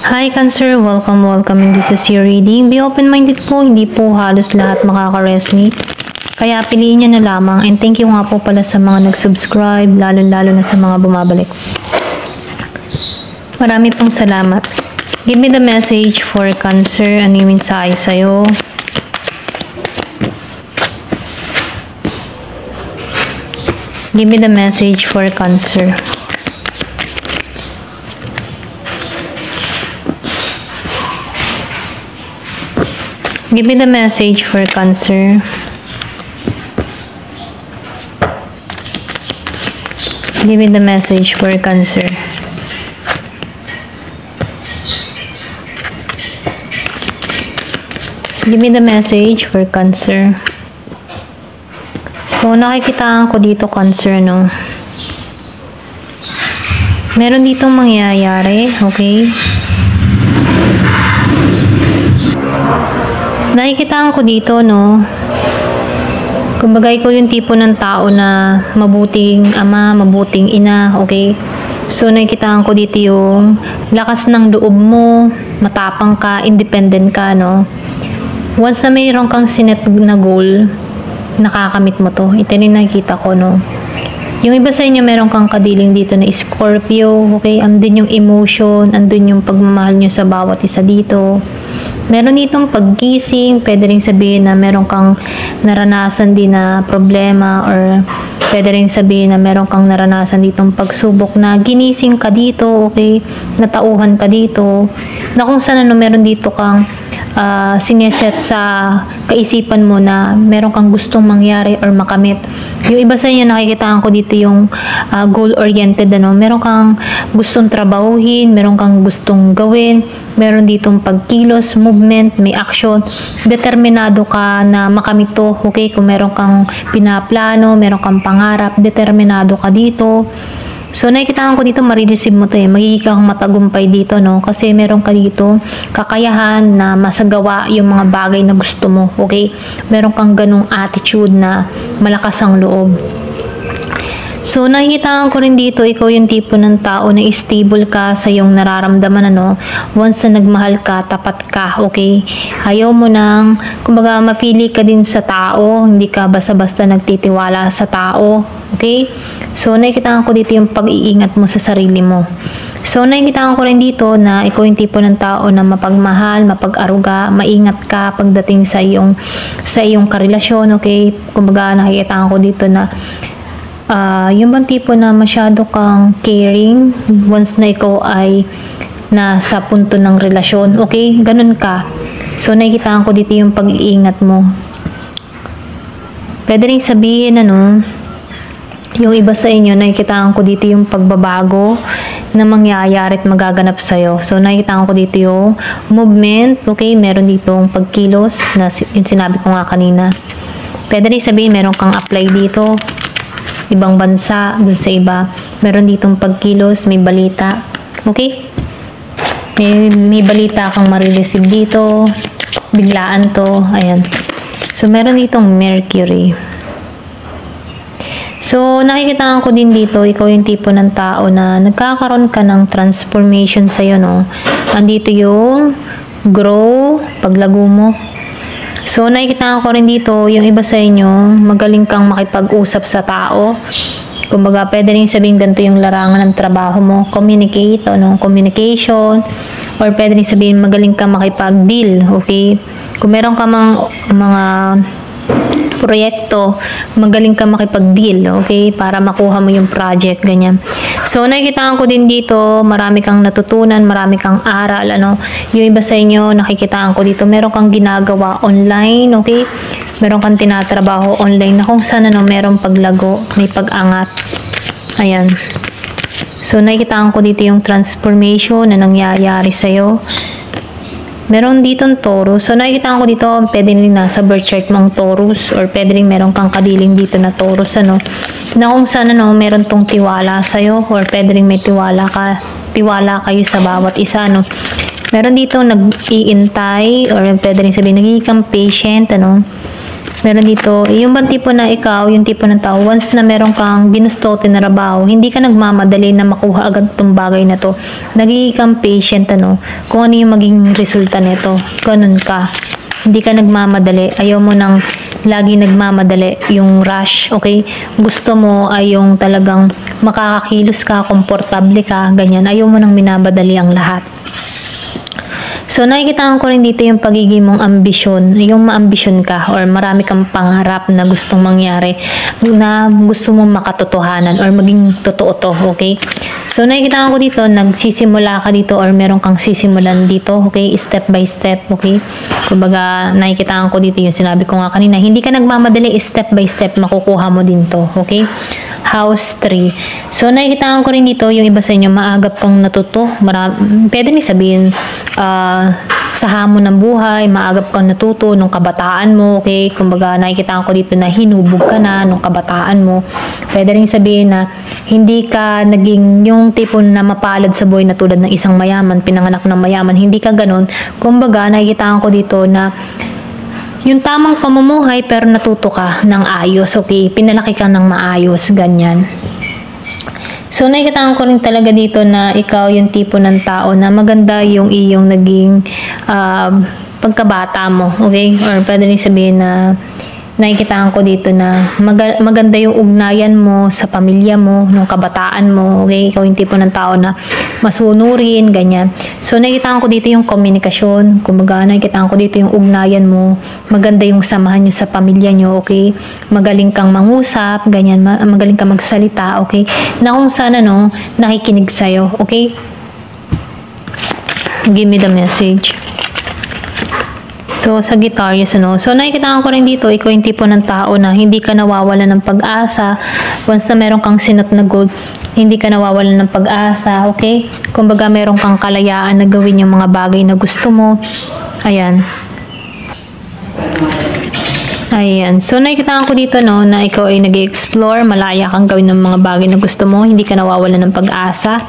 Hi Cancer, welcome and this is your reading. Be open-minded po, hindi po halos lahat makaka-resonate. Kaya piliin nyo na lamang, and thank you nga po pala sa mga nag-subscribe, lalo na sa mga bumabalik. Marami pong salamat. Give me the message for Cancer. Ano yung mensahe sa'yo? Give me the message for Cancer. Give me the message for Cancer. Give me the message for Cancer. Give me the message for Cancer. So, nakikitaan ko dito, Cancer, no? Meron ditong mangyayari, okay? Nakikitaan ko dito, no? Kumbaga, ikaw yung tipo ng tao na mabuting ama, mabuting ina, okay? So, nakikitaan ko dito yung lakas ng loob mo, matapang ka, independent ka, no? Once na mayroon kang sinet na goal, nakakamit mo to. Ito yung nakikita ko, no? Yung iba sa inyo, meron kang kadiling dito na Scorpio, okay? Andun yung emotion, andun yung pagmamahal nyo sa bawat isa dito. Meron ditong paggising, pwede rin sabihin na meron kang naranasan din na problema, or pwede rin sabihin na meron kang naranasan ditong pagsubok na ginising ka dito, okay? Natauhan ka dito, na kung saan ano, meron dito kang sineset sa kaisipan mo na meron kang gustong mangyari or makamit. Yung iba sa inyo, nakikitaan ko dito yung goal-oriented, ano? Meron kang gustong trabahuhin, meron kang gustong gawin, meron ditong pagkilos, movement, may action, determinado ka na makamit to, okay? Kung meron kang pinaplano, meron kang pangarap, determinado ka dito. So, nakikitaan ko dito, marireceive mo to eh. Magiging kang matagumpay dito, no? Kasi meron ka dito kakayahan na masagawa yung mga bagay na gusto mo, okay? Meron kang ganung attitude na malakas ang loob. So, nakikitaan ko rin dito, ikaw yung tipo ng tao na stable ka sa iyong nararamdaman, ano? Once na nagmahal ka, tapat ka, okay? Ayaw mo nang, kumbaga, mapili ka din sa tao, hindi ka basta-basta nagtitiwala sa tao, okay? So, nakikitaan ko dito yung pag-iingat mo sa sarili mo. So, nakikitaan ko rin dito na ikaw yung tipo ng tao na mapagmahal, mapag-aruga, maingat ka pagdating sa iyong karelasyon, okay? Kumbaga, nakikitaan ko dito na yung bang tipo na masyado kang caring once na ikaw ay nasa punto ng relasyon, okay? Ganun ka. So, nakikitaan ko dito yung pag-iingat mo. Pwede rin sabihin, ano, yung iba sa inyo, nakikitaan ko dito yung pagbabago na mangyayari at magaganap sa'yo. So, nakikitaan ko dito yung movement, okay? Meron ditong pagkilos na yung sinabi ko nga kanina. Pwede rin sabihin, meron kang apply dito, ibang bansa, dun sa iba. Meron ditong pagkilos, may balita. Okay? May balita kang marireceive dito. Biglaan to. Ayan. So, meron ditong Mercury. So, nakikita ko din dito, ikaw yung tipo ng tao na nagkakaroon ka ng transformation sa'yo, no? Andito yung grow, paglago mo. So, nakikita ko rin dito, yung iba sa inyo, magaling kang makipag-usap sa tao. Kumbaga, pwede rin sabihin ganito yung larangan ng trabaho mo. Communicate, ano, communication. Or pwede rin sabihin magaling kang makipag-deal, okay? Kung meron ka mga proyekto, magaling ka makipag-deal, okay? Para makuha mo yung project, ganyan. So, nakikitaan ko din dito, marami kang natutunan, marami kang aral, ano? Yung iba sa inyo, nakikitaan ko dito, meron kang ginagawa online, okay? Meron kang tinatrabaho online na kung saan, ano, meron paglago, may pag-angat. Ayan. So, nakikitaan ko dito yung transformation na nangyayari sa'yo. Meron ditong Taurus. So, nakikita ko dito, pwede rin nasa birth chart mong Taurus, or pwede rin meron kang kadiling dito na Taurus, ano, na kung saan, ano, meron tong tiwala sa'yo, or pwede rin may tiwala kayo sa bawat isa, no. Meron dito nag-iintay, or pwede rin sabihin, nagiging patient, ano. Meron dito, yung bang tipo na ikaw, yung tipo ng tao, once na meron kang ginusto, tinarabaho, hindi ka nagmamadali na makuha agad itong bagay na to. Nagiging kang patient, ano, kung ano yung maging resulta nito. Ganun ka. Hindi ka nagmamadali. Ayaw mo nang lagi nagmamadali, yung rush, okay? Gusto mo ay yung talagang makakakilos ka, komportable ka, ganyan. Ayaw mo nang minabadali ang lahat. So, nakikita ko rin dito yung pagiging mong ambisyon, yung maambisyon ka or marami kang pangarap na gustong mangyari, na gusto mong makatotohanan or maging totoo to, okay? So, nakikita ko dito, nagsisimula ka dito or meron kang sisimulan dito, okay? Step by step, okay? Kumbaga, nakikita ko dito yung sinabi ko nga kanina, hindi ka nagmamadali, step by step, makukuha mo din to, okay? House 3. So, nakikita ko rin dito, yung iba sa inyo, maagap kang natuto. Pwede ni sabihin, sa hamon ng buhay, maagap kang natuto nung kabataan mo, okay? Kumbaga, nakikita ko dito na hinubog ka na nung kabataan mo. Pwede rin sabihin na hindi ka naging yung tipo na mapalad sa buhay na tulad ng isang mayaman, pinanganak ng mayaman, hindi ka ganun. Kumbaga, nakikita ko dito na yung tamang pamumuhay pero natuto ka ng ayos, okay? Pinalaki ka ng maayos, ganyan. So, nakikita ko rin talaga dito na ikaw yung tipo ng tao na maganda yung iyong naging pagkabata mo, okay? Or pwede rin sabihin na nakikita ko dito na maganda yung ugnayan mo sa pamilya mo, nung kabataan mo, okay? Ikaw yung tipo ng tao na masunurin, ganyan. So, nakikita ko dito yung komunikasyon, kumbaga, nakikita ko dito yung ugnayan mo, maganda yung samahan nyo sa pamilya nyo, okay? Magaling kang mangusap, ganyan, magaling kang magsalita, okay? Na kung sana, no, nakikinig sa'yo, okay? Give me the message. So, Sagittarius, ano? So, nakikita ko rin dito, ikaw yung tipo ng tao na hindi ka nawawala ng pag-asa. Once na meron kang sinat na gold, hindi ka nawawala ng pag-asa, okay? Kumbaga, meron kang kalayaan na gawin yung mga bagay na gusto mo. Ayan. Ayan. So, nakikita ko dito, no, na ikaw ay nag-explore, malaya kang gawin ng mga bagay na gusto mo, hindi ka nawawala ng pag-asa.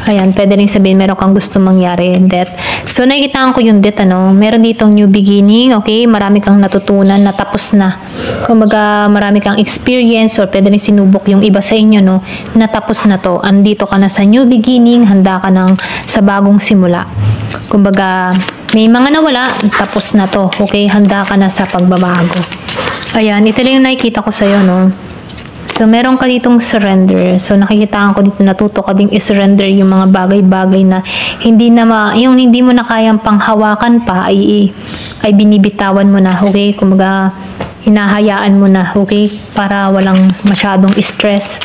Ayan, pwede rin sabihin meron kang gusto mangyari, death. So, nakikita ko yung death, ano, meron ditong new beginning, okay? Marami kang natutunan, natapos na. Kumbaga, marami kang experience or pwede rin sinubok yung iba sa inyo, no, natapos na to. Andito ka na sa new beginning, handa ka nang sa bagong simula. Kumbaga, may mga nawala, tapos na to, okay? Handa ka na sa pagbabago. Ayan, ito lang yung nakikita ko sa'yo, no. So, meron ka ditong surrender. So, nakikita ko dito, natuto ka ding i-surrender yung mga bagay-bagay na hindi na yung hindi mo na kayang panghawakan pa, ay binibitawan mo na, okay? Kumbaga, hinahayaan mo na, okay? Para walang masyadong stress.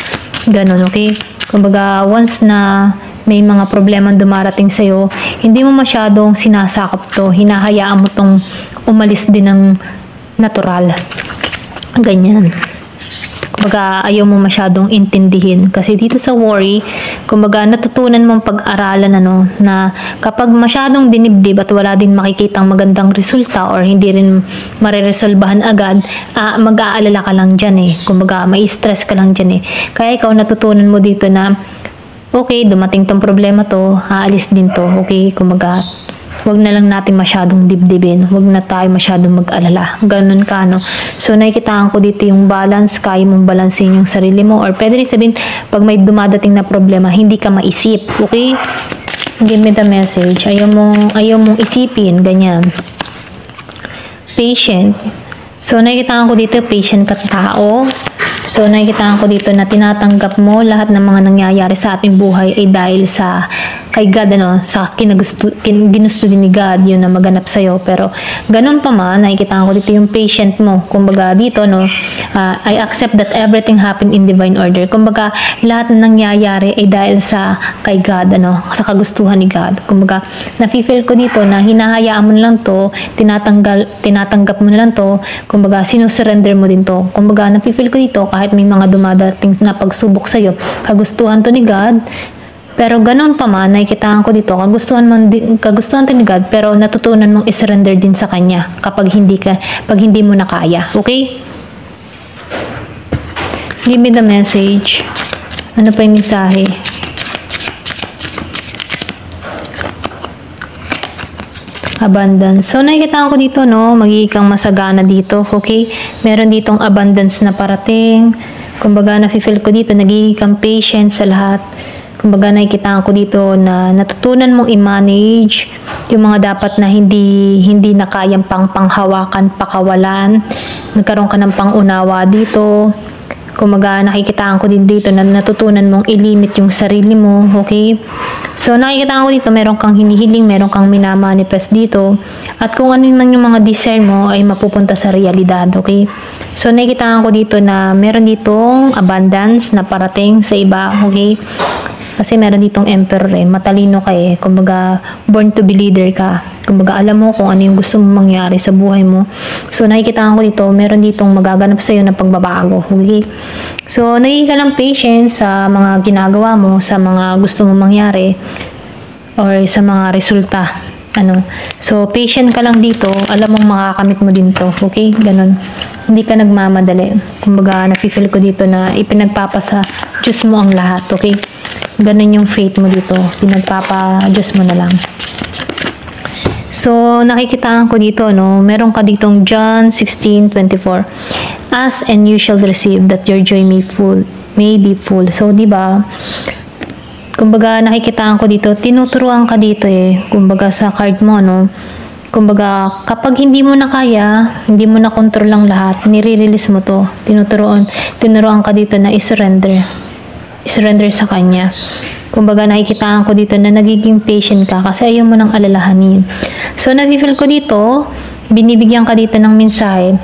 Ganun, okay? Kumbaga, once na may mga problema dumarating sa'yo, hindi mo masyadong sinasakop to. Hinahayaan mo tong umalis din ng natural. Ganyan. Kumbaga, ayaw mo masyadong intindihin. Kasi dito sa worry, kumbaga, natutunan mong pag-aralan, ano, na kapag masyadong dinibdib at wala din makikitang magandang resulta or hindi rin mariresolbahan agad, mag-aalala ka lang dyan eh. Kumbaga, may stress ka lang dyan eh. Kaya ikaw, natutunan mo dito na, okay, dumating tong problema to, aalis din to, okay? Kumbaga, wag na lang natin masyadong dibdibin. Wag na tayo masyadong mag-alala. Ganun ka, no? So, nakikitaan ko dito yung balance. Kaya mong balansin yung sarili mo. Or pwede rin sabihin, pag may dumadating na problema, hindi ka maisip. Okay? Give me the message. Ayaw mong isipin. Ganyan. Patient. So, nakikitaan ko dito, patient ka tao. So, nakikitaan ko dito na tinatanggap mo lahat ng mga nangyayari sa ating buhay ay dahil sa kay God, ano, sa ginusto din ni God yun na maganap sa'yo. Pero, ganun pa man, nakikita ko dito yung patient mo. Kumbaga, dito, no, I accept that everything happened in divine order. Kumbaga, lahat na nangyayari ay dahil sa kay God, ano, sa kagustuhan ni God. Kumbaga, nafe-feel ko dito na hinahayaan mo na lang to, tinatanggap mo na lang to, kumbaga, sinusurrender mo din to. Kumbaga, nafe-feel ko dito, kahit may mga dumadating na pagsubok sa'yo, kagustuhan to ni God. Pero ganun pa man, nakikitaan ko dito, kagustuhan to ni God, pero natutunan mong i-surrender din sa Kanya pag hindi mo na kaya. Okay? Give me the message. Ano pa yung mensahe? Abundance. So, nakikita ko dito, no, magiging kang masagana dito, okay? Meron ditong abundance na parating. Kumbaga, nafe-feel ko dito, nagiging kang patient sa lahat. Kumbaga, nakikita ko dito na natutunan mong i-manage yung mga dapat na hindi na kayang panghawakan, pakawalan. Nagkaroon ka ng pangunawa dito. Kumbaga, nakikita ko din dito na natutunan mong i-limit yung sarili mo, okay? So, nakikita ko dito, meron kang hinihiling, meron kang minamanifest dito. At kung ano man yung mga desire mo ay mapupunta sa realidad, okay? So, nakikita ko dito na meron ditong abundance na parating sa iba, okay? Kasi meron ditong emperor matalino ka kumbaga born to be leader ka. Kumbaga alam mo kung ano yung gusto mong mangyari sa buhay mo. So nakikita ko dito, meron ditong magaganap sa iyo na pagbabago. Okay? So nagiging ka lang patient sa mga ginagawa mo, sa mga gusto mong mangyari or sa mga resulta. So patient ka lang dito, alam mong makakamit mo din to. Okay? Ganun. Hindi ka nagmamadali. Kumbaga nafe-feel ko dito na ipinagpapasa Diyos mo ang lahat. Okay? Ganun yung faith mo dito. Pinagpapa-Diyos mo na lang. So, nakikitaan ko dito, no? Meron ka ditong John 16:24. Ask and you shall receive that your joy may be full. So, di ba? Kumbaga, nakikitaan ko dito, tinuturuan ka dito Kumbaga, sa card mo, no? Kumbaga, kapag hindi mo na kaya, hindi mo na control lang lahat, nire-release mo to. Tinuruan ka dito na i-surrender sa Kanya. Kumbaga, nakikitaan ko dito na nagiging patient ka kasi ayaw mo nang alalahanin. So, nafe-feel ko dito, binibigyan ka dito ng mensahe.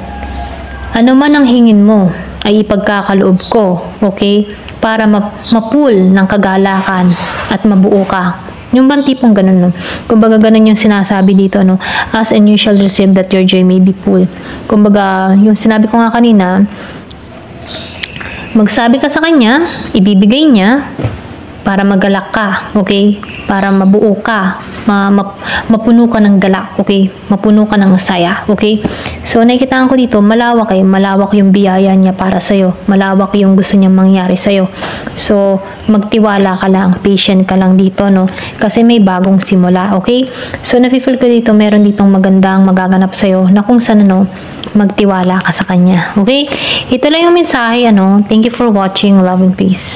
Ano man ang hingin mo, ay ipagkakaloob ko, okay? Para ma-pull ng kagalakan at mabuo ka. Yung bang tipong ganun, no? Kumbaga, ganun yung sinasabi dito, no? Ask and you shall receive that your joy may be full. Kumbaga, yung sinabi ko nga kanina, magsabi ka sa Kanya, ibibigay Niya para magalak ka, okay? Para mabuo ka, mapuno ka ng galak, okay? Mapuno ka ng saya, okay? So, nakikitaan ko dito, malawak yung biyaya Niya para sa'yo. Malawak yung gusto Niyang mangyari sa'yo. So, magtiwala ka lang, patient ka lang dito, no? Kasi may bagong simula, okay? So, nafe-feel ko dito, meron ditong magandang magaganap sa'yo na kung saan, magtiwala ka sa Kanya, okay? Ito lang yung mensahe, Thank you for watching. Love and peace.